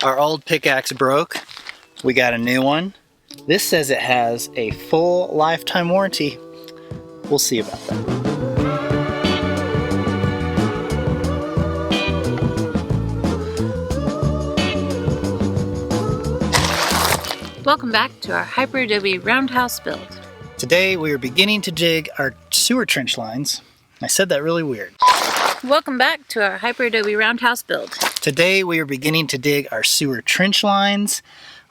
Our old pickaxe broke. We got a new one. This says it has a full lifetime warranty. We'll see about that. Welcome back to our Hyperadobe roundhouse build. Today we are beginning to dig our sewer trench lines. I said that really weird. Welcome back to our Hyperadobe roundhouse build. Today we are beginning to dig our sewer trench lines.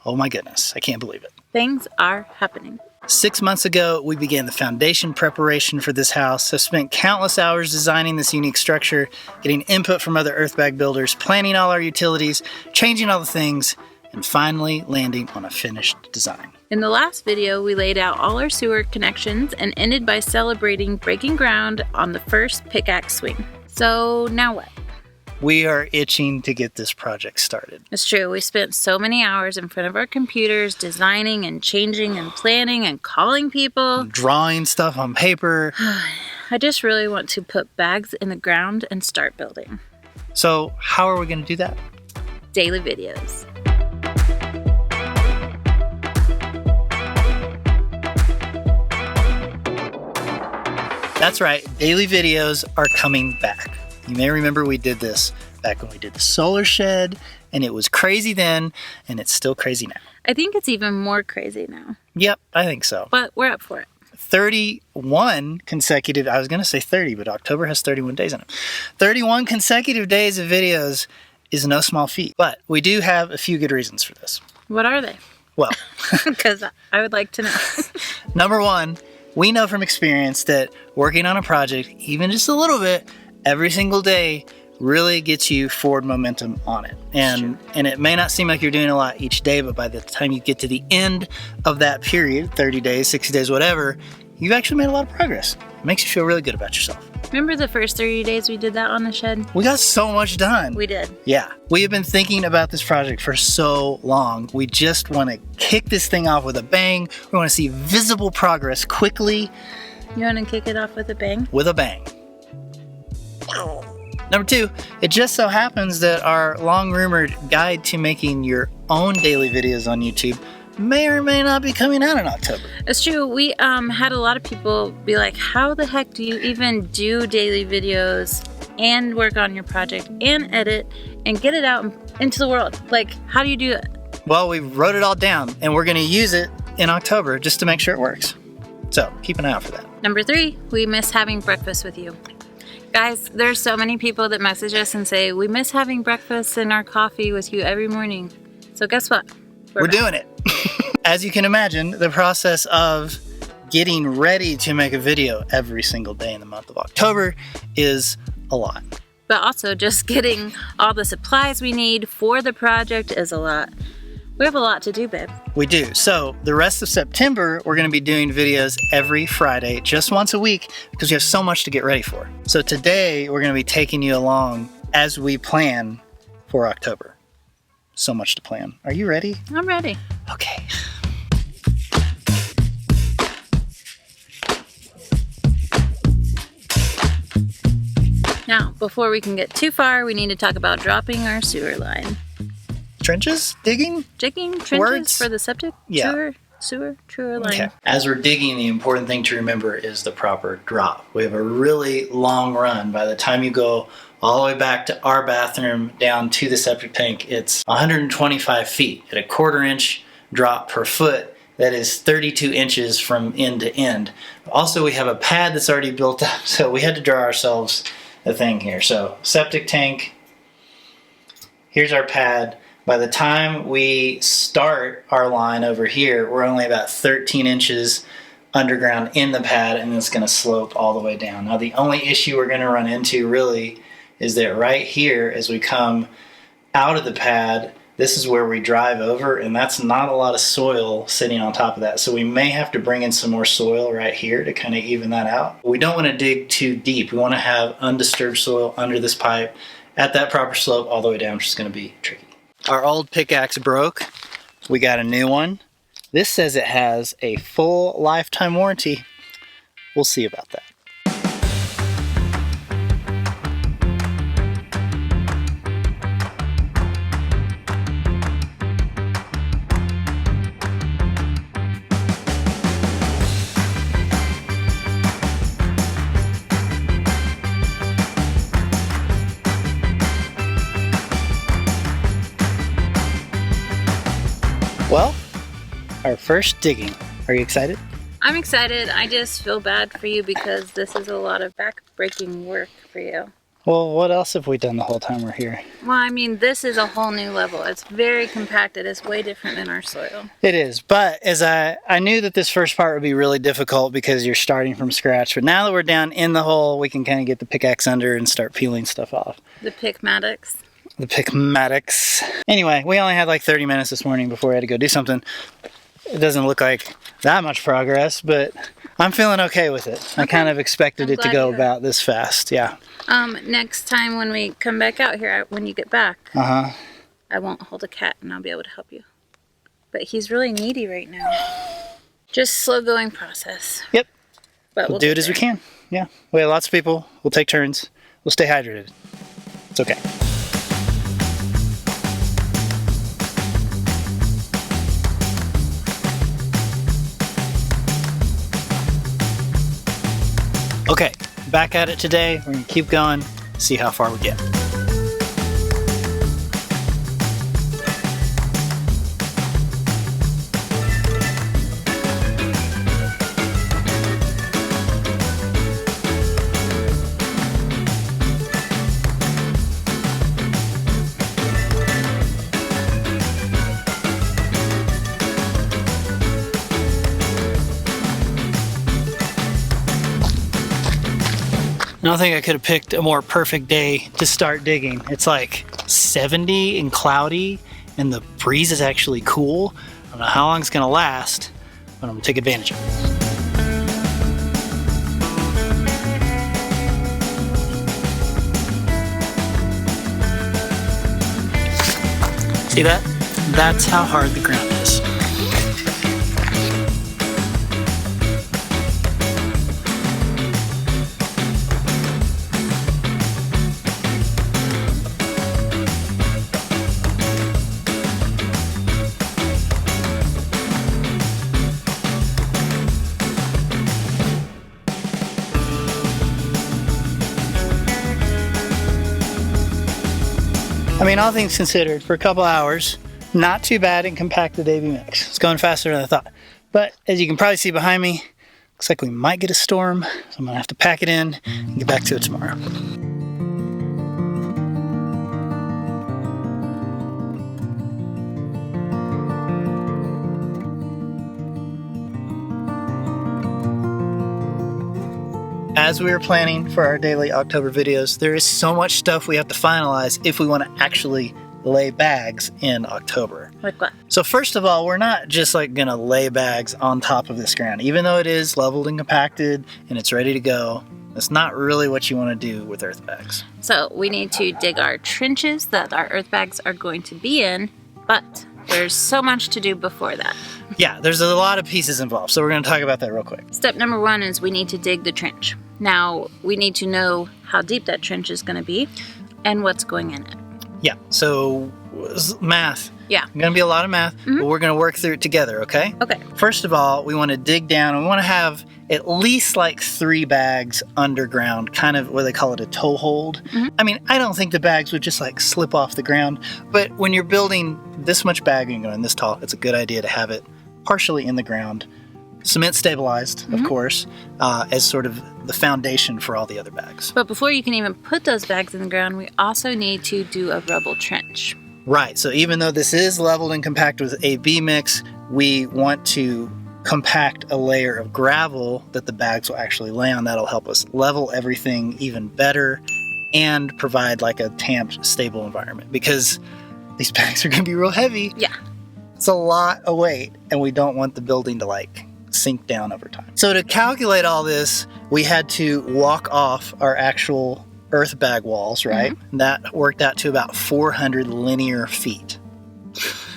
Oh my goodness, I can't believe it. Things are happening. 6 months ago, we began the foundation preparation for this house. I've spent countless hours designing this unique structure, getting input from other Earthbag builders, planning all our utilities, changing all the things, and finally landing on a finished design. In the last video, we laid out all our sewer connections and ended by celebrating breaking ground on the first pickaxe swing. So now what? We are itching to get this project started. It's true, we spent so many hours in front of our computers designing and changing and planning and calling people. Drawing stuff on paper. I just really want to put bags in the ground and start building. So how are we going to do that? Daily videos. That's right, daily videos are coming back. You may remember we did this back when we did the solar shed, and it was crazy then, and it's still crazy now. I think it's even more crazy now. Yep, I think so. But we're up for it. 31 consecutive, I was going to say 30, but October has 31 days in it. 31 consecutive days of videos is no small feat. But we do have a few good reasons for this. What are they? Well, because I would like to know. Number one, we know from experience that working on a project, even just a little bit, every single day really gets you forward momentum on it. And it may not seem like you're doing a lot each day, but by the time you get to the end of that period, 30 days, 60 days, whatever, you've actually made a lot of progress. It makes you feel really good about yourself. Remember the first 30 days we did that on the shed? We got so much done. We did. Yeah. We have been thinking about this project for so long. We just want to kick this thing off with a bang. We want to see visible progress quickly. You want to kick it off with a bang? With a bang. Number two, it just so happens that our long-rumored guide to making your own daily videos on YouTube may or may not be coming out in October. It's true. We had a lot of people be like, how the heck do you even do daily videos and work on your project and edit and get it out into the world? Like, how do you do it? Well, we wrote it all down and we're going to use it in October just to make sure it works. So keep an eye out for that. Number three, we miss having breakfast with you. Guys, there's so many people that message us and say, we miss having breakfast and our coffee with you every morning. So guess what? We're doing it. As you can imagine, the process of getting ready to make a video every single day in the month of October is a lot. But also just getting all the supplies we need for the project is a lot. We have a lot to do, babe. We do. So the rest of September, we're going to be doing videos every Friday, just once a week, because we have so much to get ready for. So today, we're going to be taking you along as we plan for October. So much to plan. Are you ready? I'm ready. Okay. Now, before we can get too far, we need to talk about dropping our sewer line. Trenches? Digging? Digging trenches Words? for the septic? Yeah. Sewer line. Okay. As we're digging, the important thing to remember is the proper drop. We have a really long run. By the time you go all the way back to our bathroom down to the septic tank, it's 125 feet at a 1/4 inch drop per foot. That is 32 inches from end to end. Also, we have a pad that's already built up, so we had to draw ourselves a thing here. So septic tank, here's our pad. By the time we start our line over here, we're only about 13 inches underground in the pad, and it's going to slope all the way down. Now, the only issue we're going to run into really is that right here, as we come out of the pad, this is where we drive over, and that's not a lot of soil sitting on top of that. So we may have to bring in some more soil right here to kind of even that out. We don't want to dig too deep. We want to have undisturbed soil under this pipe at that proper slope all the way down, which is going to be tricky. Our old pickaxe broke. We got a new one. This says it has a full lifetime warranty. We'll see about that. Well, our first digging. Are you excited? I'm excited. I just feel bad for you because this is a lot of back-breaking work for you. Well, what else have we done the whole time we're here? Well, I mean, this is a whole new level. It's very compacted. It's way different than our soil. It is, but as I knew that this first part would be really difficult because you're starting from scratch, but now that we're down in the hole, we can kind of get the pickaxe under and start peeling stuff off. The Picmatics. The Picmatics. Anyway, we only had like 30 minutes this morning before we had to go do something. It doesn't look like that much progress, but I'm feeling okay with it. I kind of expected it to go about this fast, yeah. Next time when we come back out here, when you get back, I won't hold a cat and I'll be able to help you. But he's really needy right now. Just slow going process. Yep. But we'll do it as we can. Yeah. We have lots of people. We'll take turns. We'll stay hydrated. It's okay. Okay, back at it today. We're gonna keep going, see how far we get. I don't think I could have picked a more perfect day to start digging. It's like 70 and cloudy, and the breeze is actually cool. I don't know how long it's gonna last, but I'm gonna take advantage of it. See that? That's how hard the ground is. I mean, all things considered, for a couple hours, not too bad in compacted AB mix. It's going faster than I thought. But as you can probably see behind me, looks like we might get a storm, so I'm gonna have to pack it in and get back to it tomorrow. As we were planning for our daily October videos, there is so much stuff we have to finalize if we want to actually lay bags in October. Like what? So first of all, we're not just like gonna lay bags on top of this ground. Even though it is leveled and compacted and it's ready to go, that's not really what you want to do with earth bags. So we need to dig our trenches that our earth bags are going to be in, but there's so much to do before that. Yeah, there's a lot of pieces involved, so we're going to talk about that real quick. Step number 1 is we need to dig the trench. Now, we need to know how deep that trench is going to be and what's going in it. Yeah, so math. Yeah. Going to be a lot of math, but we're going to work through it together, okay? Okay. First of all, we want to dig down and we want to have at least like 3 bags underground, kind of what they call it a toe hold. I mean, I don't think the bags would just like slip off the ground, but when you're building this much bagging going this tall, it's a good idea to have it partially in the ground, cement stabilized, of course, as sort of the foundation for all the other bags. But before you can even put those bags in the ground, we also need to do a rubble trench. Right, so even though this is leveled and compacted with AB mix, we want to compact a layer of gravel that the bags will actually lay on. That'll help us level everything even better and provide like a tamped, stable environment, because these bags are going to be real heavy. Yeah. It's a lot of weight, and we don't want the building to like sink down over time. So to calculate all this, we had to walk off our actual earth bag walls, right? And that worked out to about 400 linear feet.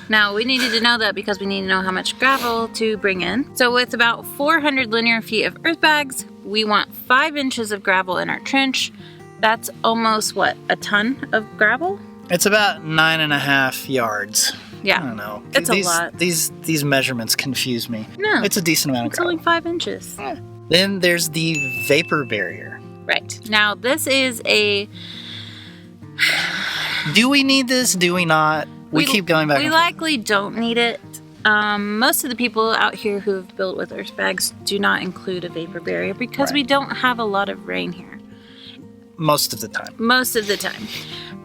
Now, we needed to know that because we need to know how much gravel to bring in. So with about 400 linear feet of earth bags, we want 5 inches of gravel in our trench. That's almost, what, a ton of gravel? It's about 9.5 yards. Yeah. I don't know. It's a lot. These measurements confuse me. No. It's a decent amount of It's gravel. only 5 inches. Yeah. Then there's the vapor barrier. Right. Now, this is a... Do we need this? Do we not? We keep going back. We and forth. likely don't need it, Most of the people out here who have built with Earthbags do not include a vapor barrier because we don't have a lot of rain here. Most of the time. Most of the time.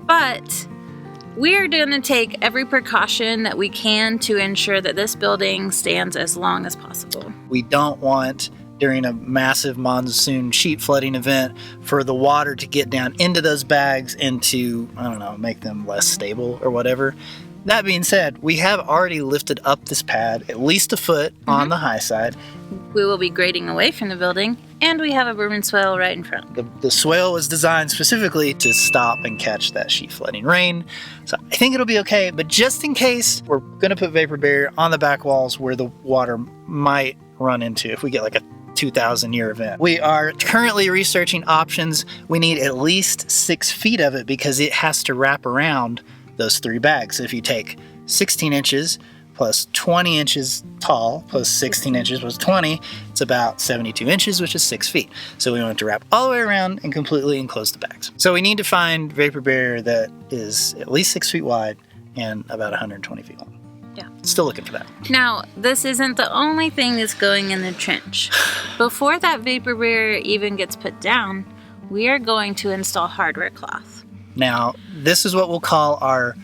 But we're going to take every precaution that we can to ensure that this building stands as long as possible. We don't want, during a massive monsoon sheet flooding event, for the water to get down into those bags and to, I don't know, make them less stable or whatever. That being said, we have already lifted up this pad at least a foot on the high side. We will be grading away from the building, and we have a berm and swale right in front. The swale was designed specifically to stop and catch that sheet flooding rain. So I think it'll be okay, but just in case, we're going to put vapor barrier on the back walls where the water might run into if we get like a 2,000-year event. We are currently researching options. We need at least 6 feet of it because it has to wrap around those 3 bags. So if you take 16 inches plus 20 inches tall plus 16 inches plus 20, it's about 72 inches, which is 6 feet. So we want it to wrap all the way around and completely enclose the bags. So we need to find vapor barrier that is at least 6 feet wide and about 120 feet long. Yeah. Still looking for that. Now, this isn't the only thing that's going in the trench. Before that vapor barrier even gets put down, we are going to install hardware cloth. Now, this is what we'll call our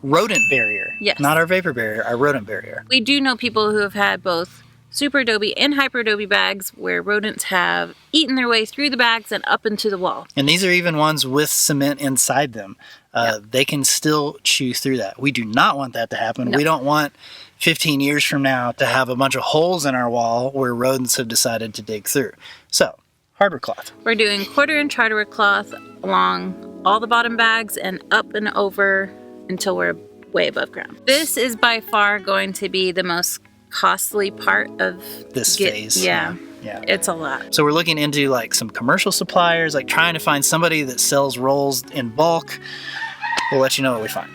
rodent barrier. Yes. Not our vapor barrier, our rodent barrier. We do know people who have had both Superadobe and Hyperadobe bags where rodents have eaten their way through the bags and up into the wall. And these are even ones with cement inside them. They can still chew through that. We do not want that to happen. No. We don't want 15 years from now to have a bunch of holes in our wall where rodents have decided to dig through. So, hardware cloth. We're doing 1/4-inch hardware cloth along all the bottom bags and up and over until we're way above ground. This is by far going to be the most costly part of This phase. Yeah. Yeah. It's a lot. So we're looking into like some commercial suppliers, like trying to find somebody that sells rolls in bulk. We'll let you know what we find.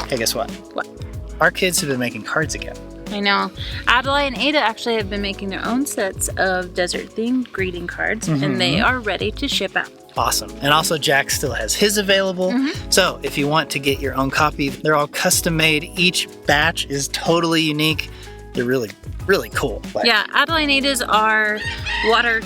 Hey, guess what? What? Our kids have been making cards again. I know. Adelaide and Ada actually have been making their own sets of desert-themed greeting cards, and they are ready to ship out. Awesome. And also Jack still has his available. So if you want to get your own copy, they're all custom made. Each batch is totally unique. They're really, really cool. Like, Yeah, Adelaide and Ada's are water...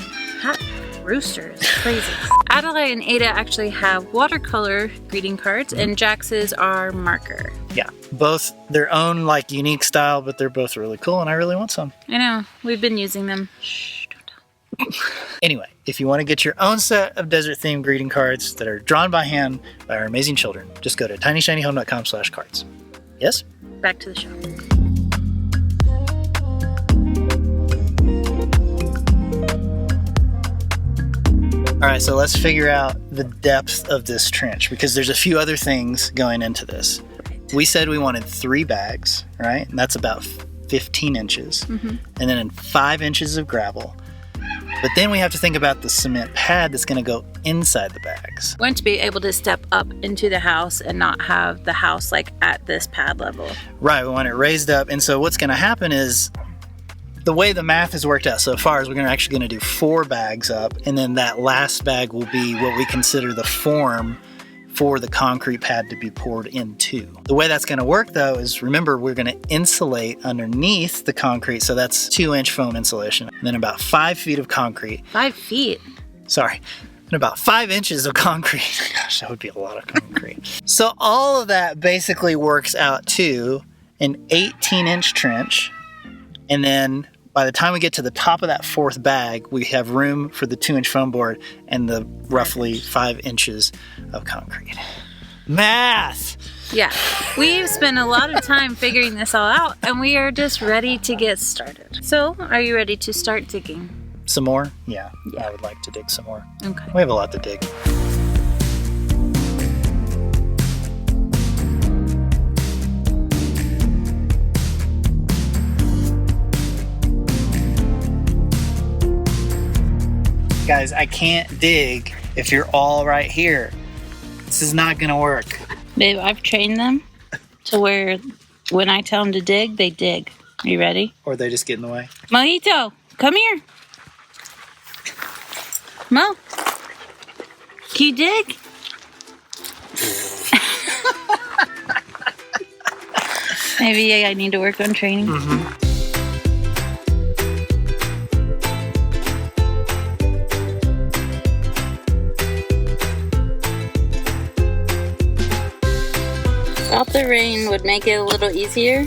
Rooster is crazy. Adelaide and Ada actually have watercolor greeting cards, and Jax's are marker. Yeah. Both their own like unique style, but they're both really cool, and I really want some. I know. We've been using them. Shh, don't tell. Anyway, if you want to get your own set of desert-themed greeting cards that are drawn by hand by our amazing children, just go to tinyshinyhome.com/cards. Yes? Back to the show. All right, so let's figure out the depth of this trench because there's a few other things going into this. We said we wanted 3 bags, right? And that's about 15 inches. And then in 5 inches of gravel. But then we have to think about the cement pad that's going to go inside the bags. We want to be able to step up into the house and not have the house like at this pad level. Right, we want it raised up. And so what's going to happen is the way the math has worked out so far is we're actually going to do 4 bags up, and then that last bag will be what we consider the form for the concrete pad to be poured into. The way that's going to work though is, remember, we're going to insulate underneath the concrete, so that's 2-inch foam insulation, and then about 5 feet of concrete. 5 feet? Sorry. And about 5 inches of concrete. Gosh, that would be a lot of concrete. So all of that basically works out to an 18-inch trench, and then by the time we get to the top of that 4th bag, we have room for the 2-inch foam board and the roughly 5 inches of concrete. Math! Yeah. We've spent a lot of time figuring this all out, and we are just ready to get started. So, are you ready to start digging? Some more? Yeah, I would like to dig some more. Okay. We have a lot to dig. Guys, I can't dig if you're all right here. This is not gonna work. Babe, I've trained them to where when I tell them to dig, they dig. Are you ready? Or they just get in the way. Mojito, come here. Mo, can you dig? Maybe I need to work on training. Thought the rain would make it a little easier.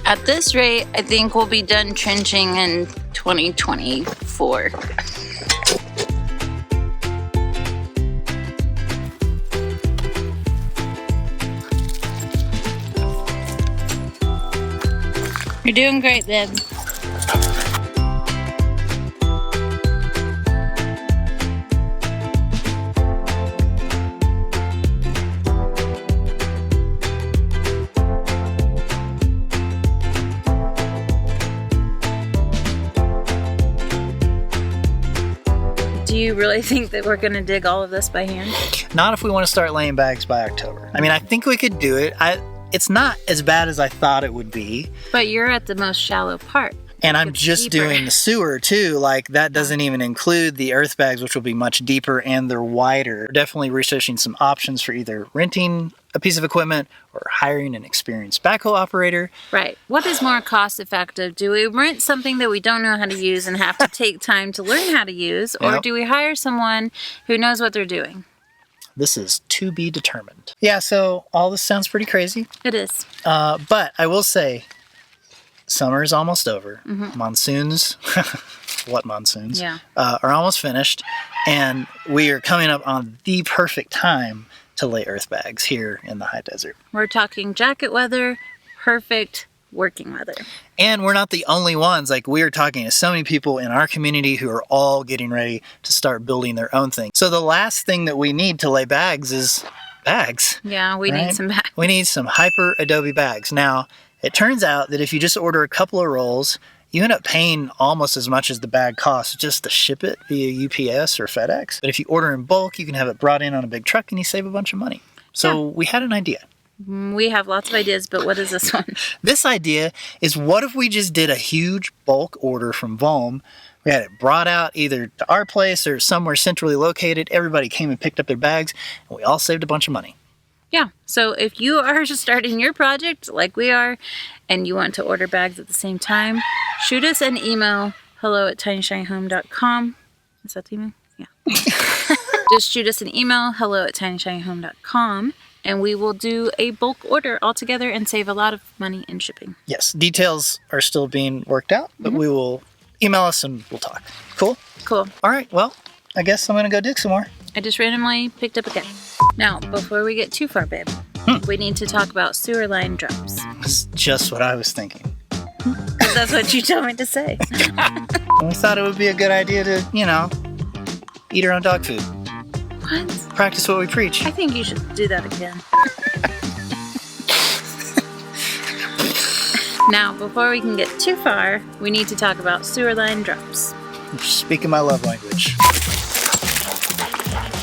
At this rate, I think we'll be done trenching in 2024. You're doing great, Deb. Do you really think that we're going to dig all of this by hand? Not if we want to start laying bags by October. I mean, I think we could do it. It's not as bad as I thought it would be. But you're at the most shallow part. And I'm just deeper. doing the sewer too. Like that doesn't even include the earth bags, which will be much deeper and they're wider. We're definitely researching some options for either renting a piece of equipment or hiring an experienced backhoe operator. Right. What is more cost effective? Do we rent something that we don't know how to use and have to take time to learn how to use? Or do we hire someone who knows what they're doing? This is to be determined. Yeah, so all this sounds pretty crazy. It is. But I will say, summer is almost over. Monsoons, what monsoons? Yeah. Are almost finished. And we are coming up on the perfect time to lay earth bags here in the high desert. We're talking jacket weather, perfect working weather. And we're not the only ones. Like, we are talking to so many people in our community who are all getting ready to start building their own thing. So the last thing that we need to lay bags is bags. Yeah, we need some bags. We need some Hyperadobe bags. Now, it turns out that if you just order a couple of rolls, you end up paying almost as much as the bag costs just to ship it via UPS or FedEx. But if you order in bulk, you can have it brought in on a big truck and you save a bunch of money. So we had an idea. We have lots of ideas, but what is this one? This idea is, what if we just did a huge bulk order from Volm? We had it brought out either to our place or somewhere centrally located. Everybody came and picked up their bags, and we all saved a bunch of money. Yeah, so if you are just starting your project like we are, and you want to order bags at the same time, shoot us an email, hello@tinyshinyhome.com. Is that the email? Yeah. Just shoot us an email, hello@tinyshinyhome.com, and we will do a bulk order all together and save a lot of money in shipping. Yes, details are still being worked out, but we will email us and we'll talk. Cool? Cool. All right, well, I guess I'm going to go dig some more. I just randomly picked up a guy. Now, before we get too far, babe, we need to talk about sewer line drops. That's just what I was thinking. That's what you told me to say. We thought it would be a good idea to, eat our own dog food. What? Practice what we preach. I think you should do that again. Now, before we can get too far, we need to talk about sewer line drops. Speaking my love language.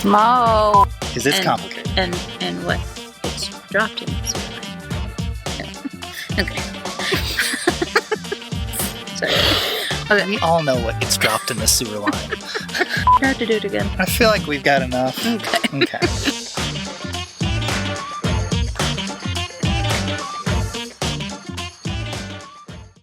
Mo. Because it's complicated. And what gets dropped in the sewer line. Okay. Sorry. Okay. We all know what gets dropped in the sewer line. I have to do it again. I feel like we've got enough. Okay. Okay.